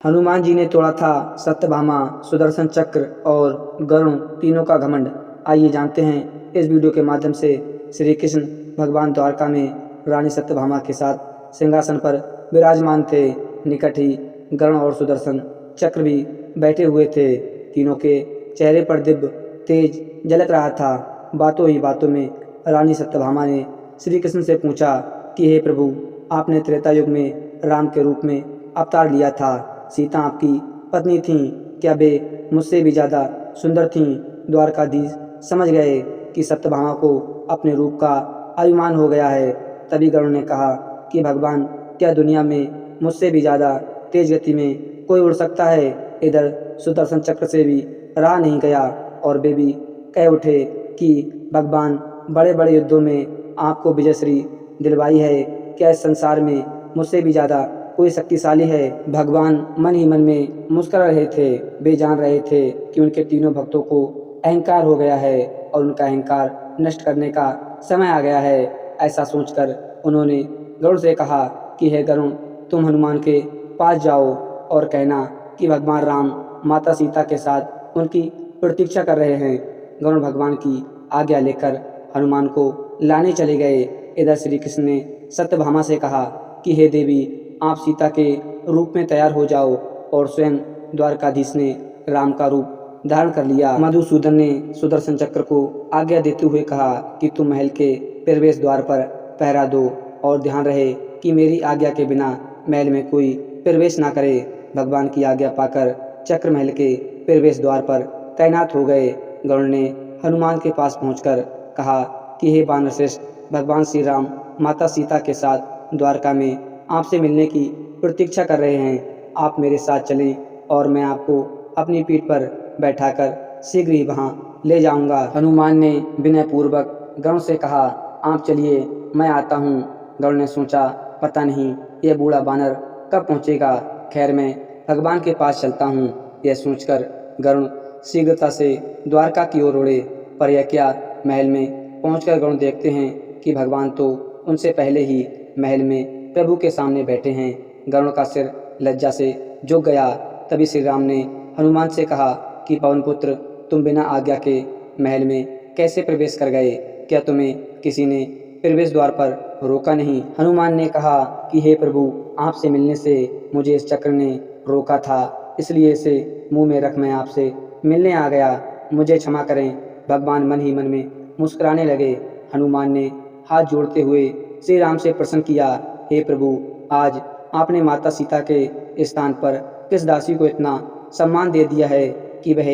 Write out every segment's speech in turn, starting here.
हनुमान जी ने तोड़ा था सत्यभामा, सुदर्शन चक्र और गरुण तीनों का घमंड। आइए जानते हैं इस वीडियो के माध्यम से श्री कृष्ण भगवान द्वारका में रानी सत्यभामा के साथ सिंहासन पर विराजमान थे। निकट ही गरुण और सुदर्शन चक्र भी बैठे हुए थे। तीनों के चेहरे पर दिव्य तेज झलक रहा था। बातों ही बातों में रानी सत्यभामा ने श्री कृष्ण से पूछा कि हे प्रभु, आपने त्रेता युग में राम के रूप में अवतार लिया था। सीता आपकी पत्नी थीं, क्या वे मुझसे भी ज़्यादा सुंदर थीं? द्वारकाधीश समझ गए कि सत्यभामा को अपने रूप का अभिमान हो गया है। तभी गरुड़ ने कहा कि भगवान, क्या दुनिया में मुझसे भी ज़्यादा तेज गति में कोई उड़ सकता है? इधर सुदर्शन चक्र से भी रहा नहीं गया और वे भी कह उठे कि भगवान, बड़े बड़े युद्धों में आपको विजयश्री दिलवाई है। क्या इस संसार में मुझसे भी ज़्यादा कोई शक्तिशाली है? भगवान मन ही मन में मुस्कुरा रहे थे। वे जान रहे थे कि उनके तीनों भक्तों को अहंकार हो गया है और उनका अहंकार नष्ट करने का समय आ गया है। ऐसा सोचकर उन्होंने गरुड़ से कहा कि हे गरुड़, तुम हनुमान के पास जाओ और कहना कि भगवान राम माता सीता के साथ उनकी प्रतीक्षा कर रहे हैं। गरुड़ भगवान की आज्ञा लेकर हनुमान को लाने चले गए। इधर श्री कृष्ण ने सत्यभामा से कहा कि हे देवी, आप सीता के रूप में तैयार हो जाओ और स्वयं द्वारकाधीश ने राम का रूप धारण कर लिया। मधुसूदन ने सुदर्शन चक्र को आज्ञा देते हुए कहा कि तुम महल के प्रवेश द्वार पर पहरा दो और ध्यान रहे कि मेरी आज्ञा के बिना महल में कोई प्रवेश ना करे। भगवान की आज्ञा पाकर चक्र महल के प्रवेश द्वार पर तैनात हो गए। गरुड़ ने हनुमान के पास पहुंचकर कहा कि हे वानर श्रेष्ठ, भगवान श्री राम माता सीता के साथ द्वारका में आपसे मिलने की प्रतीक्षा कर रहे हैं। आप मेरे साथ चलें और मैं आपको अपनी पीठ पर बैठाकर शीघ्र ही वहां ले जाऊंगा। हनुमान ने विनय पूर्वक गरुड़ से कहा, आप चलिए, मैं आता हूँ। गरुड़ ने सोचा, पता नहीं यह बूढ़ा बानर कब पहुँचेगा। खैर, मैं भगवान के पास चलता हूँ। यह सोचकर गरुड़ शीघ्रता से द्वारका की ओर उड़े। पर यह क्या, महल में पहुंचकर गरुड़ देखते हैं कि भगवान तो उनसे पहले ही महल में प्रभु के सामने बैठे हैं। गरुड़ का सिर लज्जा से झुक गया। तभी श्री राम ने हनुमान से कहा कि पवन पुत्र, तुम बिना आज्ञा के महल में कैसे प्रवेश कर गए? क्या तुम्हें किसी ने प्रवेश द्वार पर रोका नहीं? हनुमान ने कहा कि हे प्रभु, आपसे मिलने से मुझे इस चक्र ने रोका था, इसलिए इसे मुंह में रख मैं आपसे मिलने आ गया। मुझे क्षमा करें। भगवान मन ही मन में मुस्कुराने लगे। हनुमान ने हाथ जोड़ते हुए श्री राम से प्रश्न किया, हे प्रभु, आज आपने माता सीता के स्थान पर किस दासी को इतना सम्मान दे दिया है कि वह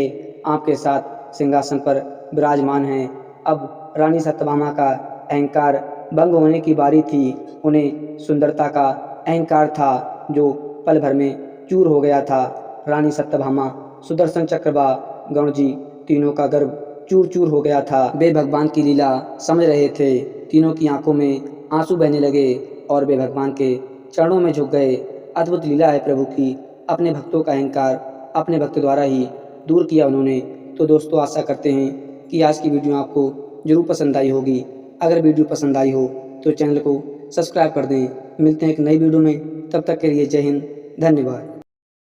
आपके साथ सिंहासन पर विराजमान है? अब रानी सत्यभामा का अहंकार भंग होने की बारी थी। उन्हें सुंदरता का अहंकार था जो पल भर में चूर हो गया था। रानी सत्यभामा, सुदर्शन चक्र व गरुड़ जी तीनों का गर्व चूर चूर हो गया था। वे भगवान की लीला समझ रहे थे। तीनों की आंखों में आंसू बहने लगे और वे भगवान के चरणों में झुक गए। अद्भुत लीला है प्रभु की। अपने भक्तों का अहंकार अपने भक्त द्वारा ही दूर किया उन्होंने। तो दोस्तों, आशा करते हैं कि आज की वीडियो आपको जरूर पसंद आई होगी। अगर वीडियो पसंद आई हो तो चैनल को सब्सक्राइब कर दें। मिलते हैं एक नई वीडियो में, तब तक के लिए जय हिंद, धन्यवाद।